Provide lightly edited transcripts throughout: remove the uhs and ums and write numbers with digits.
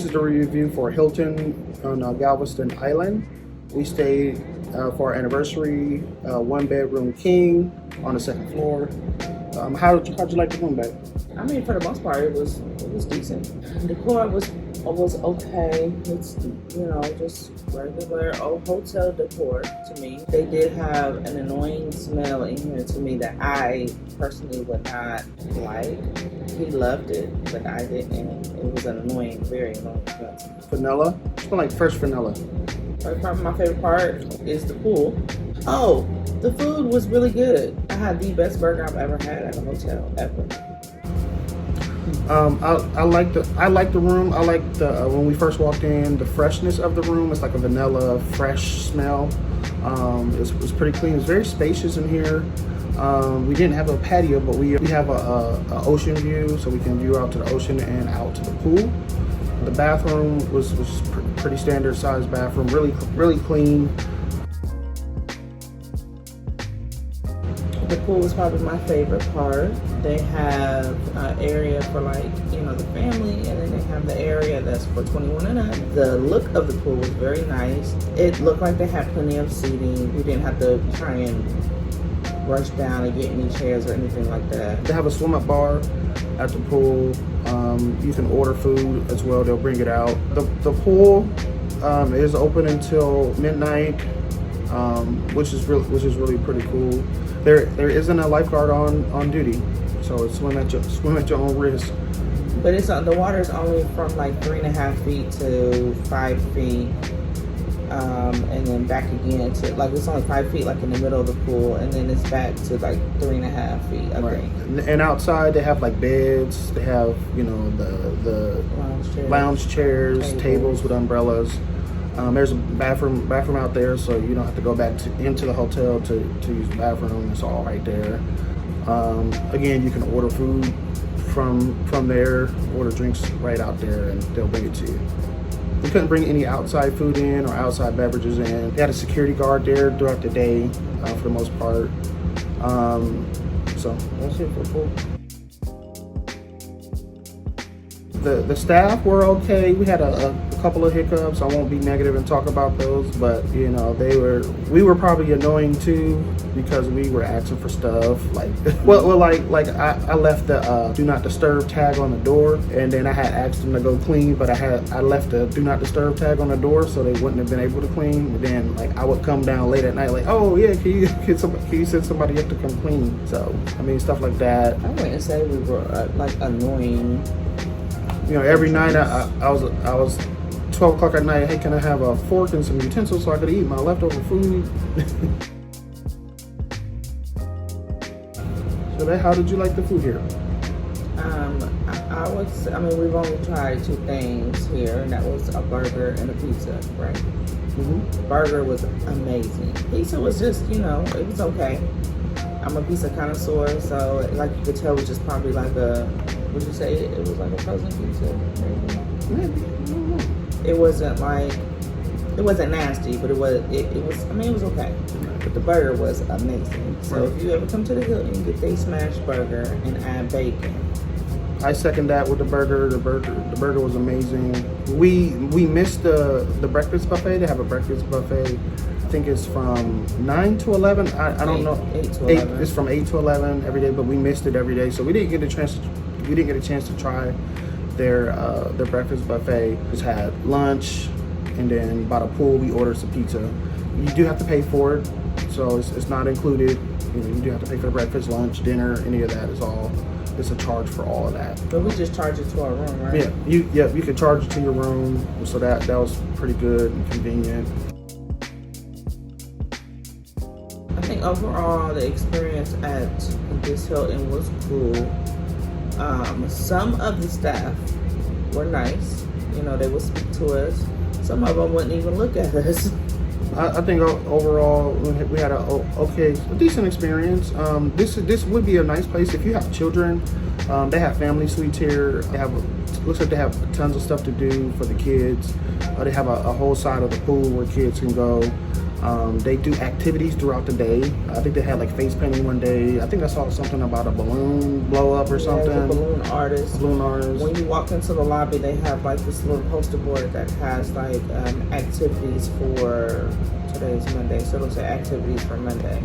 is the review for Hilton on Galveston Island. We stayed for our anniversary, one bedroom king on the second floor. How'd you like the room, babe? I mean, for the most part, it was decent. The decor was okay. It's, you know, just regular old hotel decor to me. They did have an annoying smell in here to me that I personally would not like. He loved it, but I didn't. It was an annoying, very annoying smell. Vanilla? It smelled like fresh vanilla. My favorite part is the pool. Oh, the food was really good. I had the best burger I've ever had at a hotel, ever. I like the room. I like the when we first walked in, the freshness of the room. It's like a vanilla fresh smell. It was pretty clean. It's very spacious in here. We didn't have a patio, but we have a ocean view, so we can view out to the ocean and out to the pool. The bathroom was pretty standard sized bathroom, really clean. The pool was probably my favorite part. They have an area for, like, you know, the family, and then they have the area that's for 21 and up. The look of the pool was very nice. It looked like they had plenty of seating. We didn't have to try and rush down and get any chairs or anything like that. They have a swim-up bar at the pool. You can order food as well. They'll bring it out. The pool is open until midnight, which is really pretty cool. There isn't a lifeguard on duty, so it's swim at your own risk. But it's the water is only from like 3.5 feet to 5 feet, and then back again to, like, it's only 5 feet, like in the middle of the pool, and then it's back to like 3.5 feet. I think. And outside they have like beds. They have, you know, the lounge chairs, tables with umbrellas. There's a bathroom out there, so you don't have to go back into the hotel to use the bathroom. It's all right there. Again, you can order food from there, order drinks right out there, and they'll bring it to you. We couldn't bring any outside food in or outside beverages in. They had a security guard there throughout the day, for the most part. So that's it for pool. The staff were okay. We had a couple of hiccups. I won't be negative and talk about those, but you know, we were probably annoying too, because we were asking for stuff like I left the do not disturb tag on the door, and then I had asked them to go clean, but I left the do not disturb tag on the door, so they wouldn't have been able to clean. And then, like, I would come down late at night, like, oh yeah, can you send somebody up to come clean? So I mean, stuff like that. I wouldn't say we were like annoying. You know, every night I was 12 o'clock at night. Hey, can I have a fork and some utensils so I could eat my leftover food? So, how did you like the food here? I mean, we've only tried 2 things here, and that was a burger and a pizza, right? Mm-hmm. The burger was amazing. Pizza was just, you know, it was okay. I'm a pizza connoisseur, so like you could tell, it was just probably like would you say it was like a frozen pizza? Maybe. I don't know. It wasn't nasty, but it was, I mean, it was okay. But the burger was amazing. So if you ever come to the Hilton, get their smash burger and add bacon. I second that with the burger. The burger was amazing. We missed the breakfast buffet. They have a breakfast buffet. I think it's from 9 to 11. I don't know. 8 to 11. It's from 8 to 11 every day, but we missed it every day, so we didn't get a chance to try their breakfast buffet. Just had lunch, and then by the pool we ordered some pizza. You do have to pay for it, so it's not included. You know, you do have to pay for the breakfast, lunch, dinner, any of that. It's a charge for all of that. But we just charge it to our room, right? Yeah, you can charge it to your room, so that was pretty good and convenient. I think overall the experience at this Hilton was cool. Some of the staff were nice. You know, they would speak to us. Some of them wouldn't even look at us. I think overall we had a decent experience. This would be a nice place if you have children. They have family suites here. Looks like they have tons of stuff to do for the kids. They have a whole side of the pool where kids can go. They do activities throughout the day. I think they had like face painting one day. I think I saw something about a balloon blow up or something. A balloon artist. Balloon artist. When you walk into the lobby, they have like this little poster board that has like activities for today's Monday. So it'll say activities for Monday,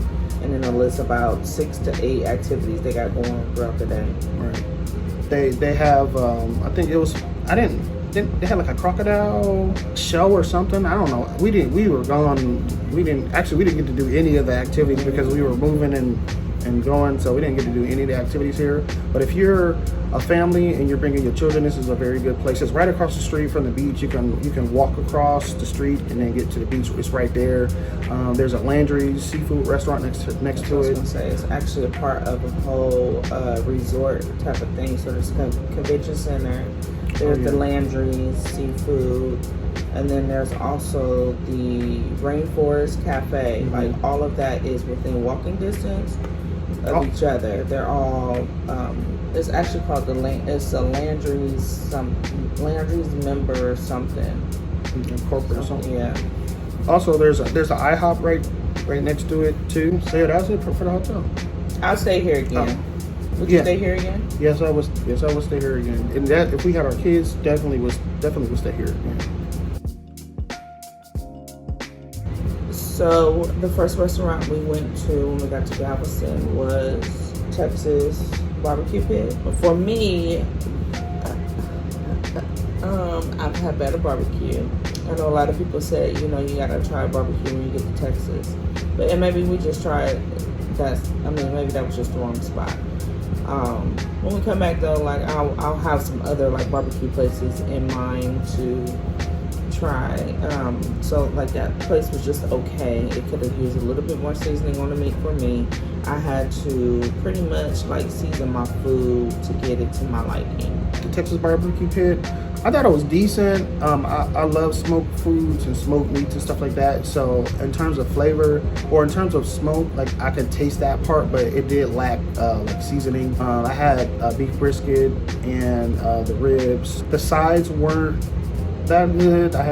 and then it'll list about 6 to 8 activities they got going throughout the day. Right. They have. I think it was. They had like a crocodile show or something. I don't know. We were gone. We didn't get to do any of the activities because we were moving and going, so we didn't get to do any of the activities here. But if you're a family and you're bringing your children, this is a very good place. It's right across the street from the beach. You can walk across the street and then get to the beach. It's right there. There's a Landry seafood restaurant next to it. I was gonna say, it's actually a part of a whole resort type of thing. So there's a convention center. There's the Landry's seafood, and then there's also the Rainforest Cafe. Mm-hmm. Like all of that is within walking distance of each other. They're all. It's actually called it's a Landry's member or something. Corporate or something. Yeah. Also, there's an IHOP right next to it too. So yeah, that's it for the hotel. I'll stay here again. Would you stay here again? Yes, I would stay here again. And that, if we had our kids, definitely would stay here again. So the first restaurant we went to when we got to Galveston was Texas BBQ Pit. For me, I've had better barbecue. I know a lot of people say, you gotta try barbecue when you get to Texas, and maybe we just tried. Maybe that was just the wrong spot. When we come back though, like I'll have some other like barbecue places in mind to try. So like that place was just okay. It could have used a little bit more seasoning on the meat for me. I had to pretty much like season my food to get it to my liking. The Texas BBQ Pit, I thought it was decent. I love smoked foods and smoked meats and stuff like that. So in terms of flavor or in terms of smoke, like I could taste that part, but it did lack like seasoning. I had beef brisket and the ribs. The sides weren't that good. I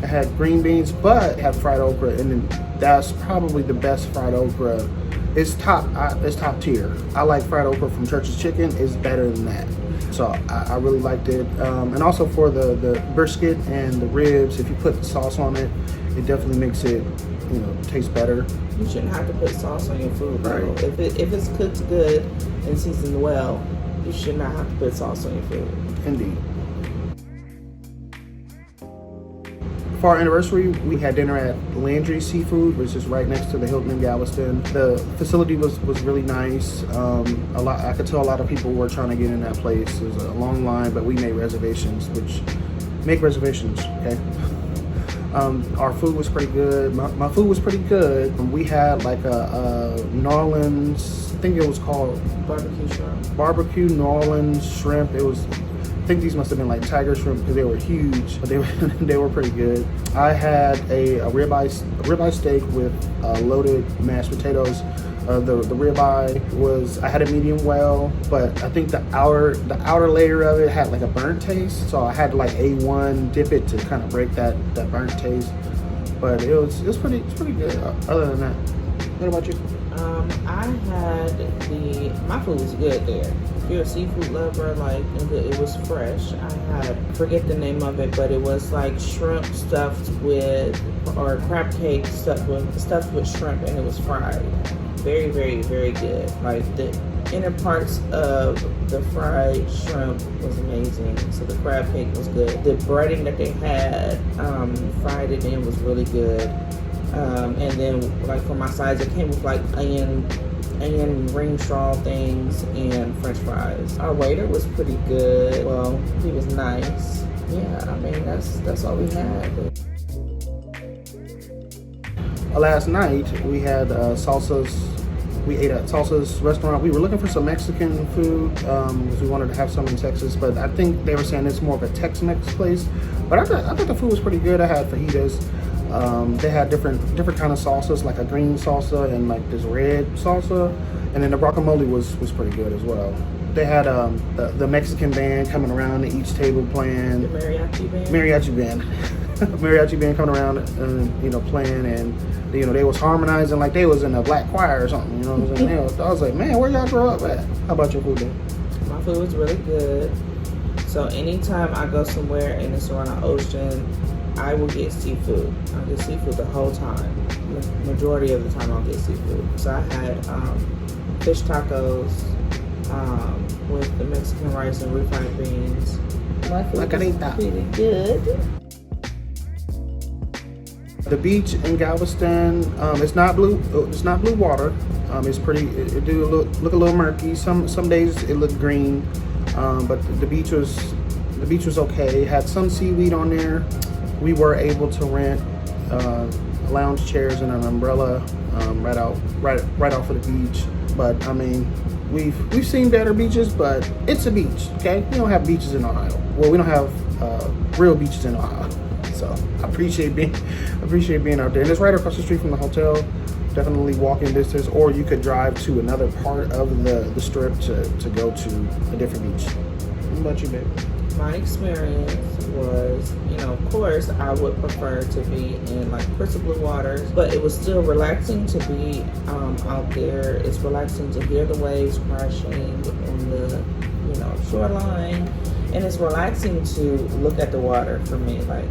had green beans, but had fried okra, and that's probably the best fried okra. It's top tier. I like fried okra from Church's Chicken. It's better than that. So I really liked it. And also for the brisket and the ribs, if you put sauce on it, it definitely makes it, taste better. You shouldn't have to put sauce on your food, bro. Right. If it's cooked good and seasoned well, you should not have to put sauce on your food. Indeed. For our anniversary, we had dinner at Landry Seafood, which is right next to the Hilton in Galveston. The facility was really nice. I could tell a lot of people were trying to get in that place. It was a long line, but we made reservations, make reservations, okay? Our food was pretty good. My food was pretty good. We had like a New Orleans, I think it was called barbecue New Orleans shrimp. I think these must have been like tiger shrimp because they were huge, but they were pretty good. I had a ribeye steak with loaded mashed potatoes. The ribeye I had a medium well, but I think the outer layer of it had like a burnt taste, so I had to like A1 dip it to kind of break that burnt taste. But it was pretty good. Other than that, what about you? My food was good there. If you're a seafood lover, it was fresh. I forget the name of it, but it was like shrimp stuffed with, or crab cake stuffed with shrimp, and it was fried. Very, very, very good. Like the inner parts of the fried shrimp was amazing. So the crab cake was good. The breading that they had, fried it in, was really good. And then like for my sides, it came with like onion ring straw things and french fries. Our waiter was pretty good. Well, he was nice. Yeah, that's all we had. Last night we had Salsas. We ate at Salsas restaurant. We were looking for some Mexican food because we wanted to have some in Texas, but I think they were saying it's more of a Tex-Mex place. But I thought the food was pretty good. I had fajitas. They had different kind of salsas, like a green salsa and like this red salsa, and then the guacamole was pretty good as well. They had the Mexican band coming around to each table playing. The mariachi band. Mariachi band. mariachi band coming around and playing, and they was harmonizing like they was in a black choir or something. You know what I'm saying? I was like, man, where y'all grow up at? How about your food then? My food was really good. So anytime I go somewhere and it's around the ocean, I will get seafood. I'll get seafood the whole time. The majority of the time I'll get seafood. So I had fish tacos with the Mexican rice and refried beans. My food was pretty good. The beach in Galveston, it's not blue. It's not blue water. It's pretty. It do look a little murky. Some days it looked green, but the beach was okay. It had some seaweed on there. We were able to rent lounge chairs and an umbrella right off of the beach. But I mean, we've seen better beaches, but it's a beach. Okay, we don't have beaches in Ohio. Well, we don't have real beaches in Ohio. So I appreciate being out there. And it's right across the street from the hotel. Definitely walking distance, or you could drive to another part of the strip to go to a different beach. What about you, baby? My experience was, of course, I would prefer to be in like crystal blue waters, but it was still relaxing to be out there. It's relaxing to hear the waves crashing on the, shoreline, and it's relaxing to look at the water for me. Like,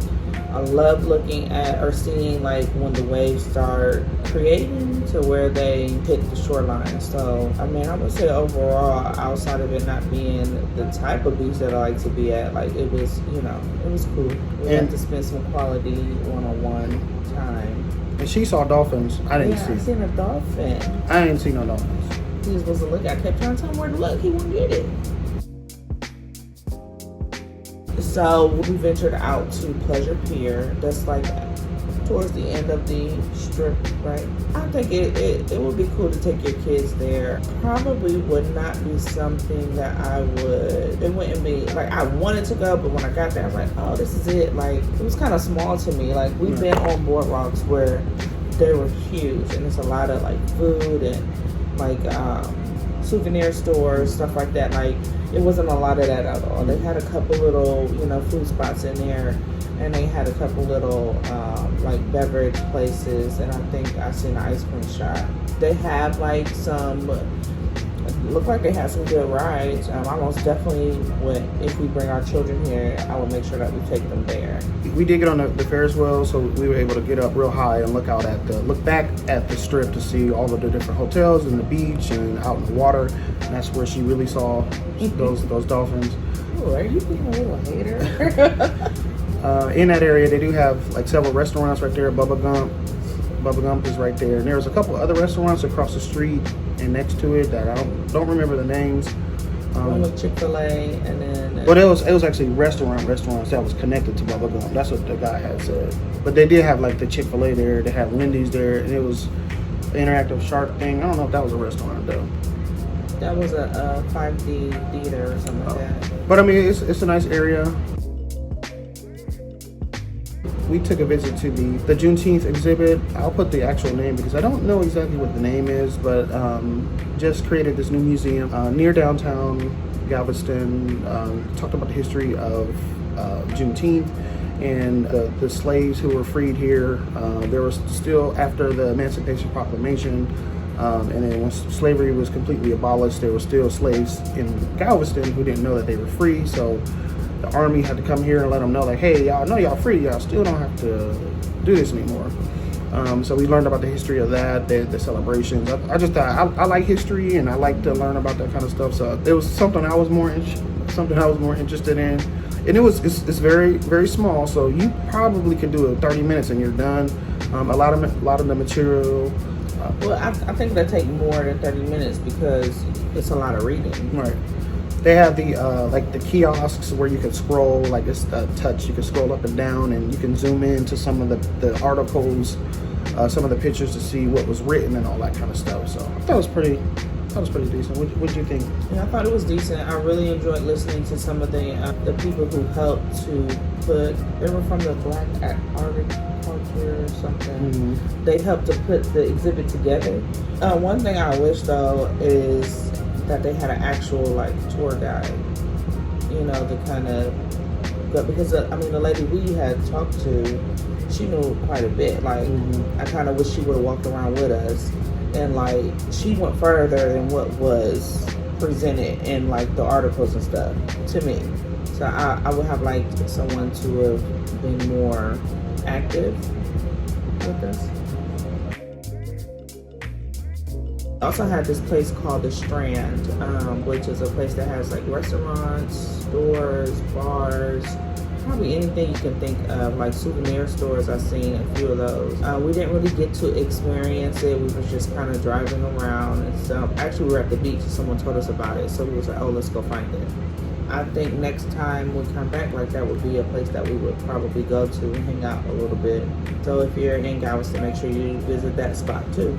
I love looking at or seeing like when the waves start creating to where they hit the shoreline. So, I mean, I would say overall, outside of it not being the type of beach that I like to be at, like it was, it was cool. We had to spend some quality one-on-one time. And she saw dolphins. I didn't see. I seen a dolphin. I didn't see no dolphins. He was supposed to look. I kept trying to tell him where to look. He wouldn't get it. So we ventured out to Pleasure Pier. That's like towards the end of the strip, right? I think it would be cool to take your kids there. Probably would not be something that it wouldn't be, like I wanted to go, but when I got there, I was like, oh, this is it. Like, it was kind of small to me. Like, we've been on boardwalks where they were huge, and it's a lot of like food and like souvenir stores, stuff like that. Like, it wasn't a lot of that at all. They had a couple little, food spots in there, and they had a couple little like beverage places, and I think I seen an ice cream shop. They have like look like they have some good rides. I most definitely would, if we bring our children here, I would make sure that we take them there. We did get on the Ferris wheel, so we were able to get up real high and look back at the strip to see all of the different hotels and the beach and out in the water. And that's where she really saw those dolphins. Ooh, are you being a little hater? In that area, they do have like several restaurants right there. Bubba Gump is right there, and there's a couple other restaurants across the street and next to it that I don't remember the names. One with Chick-fil-A, and then. But it was actually restaurants that was connected to Bubba Gump. That's what the guy had said. But they did have like the Chick-fil-A there. They had Wendy's there, and it was an interactive shark thing. I don't know if that was a restaurant though. That was a 5D theater or something like that. But I mean, it's a nice area. We took a visit to the Juneteenth exhibit. I'll put the actual name because I don't know exactly what the name is, but just created this new museum near downtown Galveston. Talked about the history of Juneteenth and the slaves who were freed here. There was still, after the Emancipation Proclamation, and then once slavery was completely abolished, there were still slaves in Galveston who didn't know that they were free. So the army had to come here and let them know, like, hey, y'all know y'all free, y'all still don't have to do this anymore. So we learned about the history of that, the celebrations. I just thought I like history and I like to learn about that kind of stuff. So it was something I was more interested in, and it's very, very small. So you probably could do it 30 minutes and you're done. A lot of the material. Well, I think it'll take more than 30 minutes because it's a lot of reading. Right. They have the like the kiosks where you can scroll, like it's a touch. You can scroll up and down, and you can zoom in to some of the articles, some of the pictures to see what was written and all that kind of stuff. So I thought it was pretty decent. What did you think? Yeah, I thought it was decent. I really enjoyed listening to some of the people who helped to put. They were from the Black Agriculture or something. Mm-hmm. They helped to put the exhibit together. One thing I wish though is that they had an actual like tour guide, to kind of go, because I mean, the lady we had talked to, she knew quite a bit. Like, I kind of wish she would have walked around with us, and like she went further than what was presented in like the articles and stuff to me. So I would have liked someone to have been more active with us. I also had this place called the Strand, which is a place that has like restaurants, stores, bars, probably anything you can think of, like souvenir stores. I've seen a few of those. We didn't really get to experience it. We were just kind of driving around and stuff. Actually, we were at the beach and someone told us about it. So we was like, oh, let's go find it. I think next time we come back, like, that would be a place that we would probably go to and hang out a little bit. So if you're in Galveston, make sure you visit that spot too.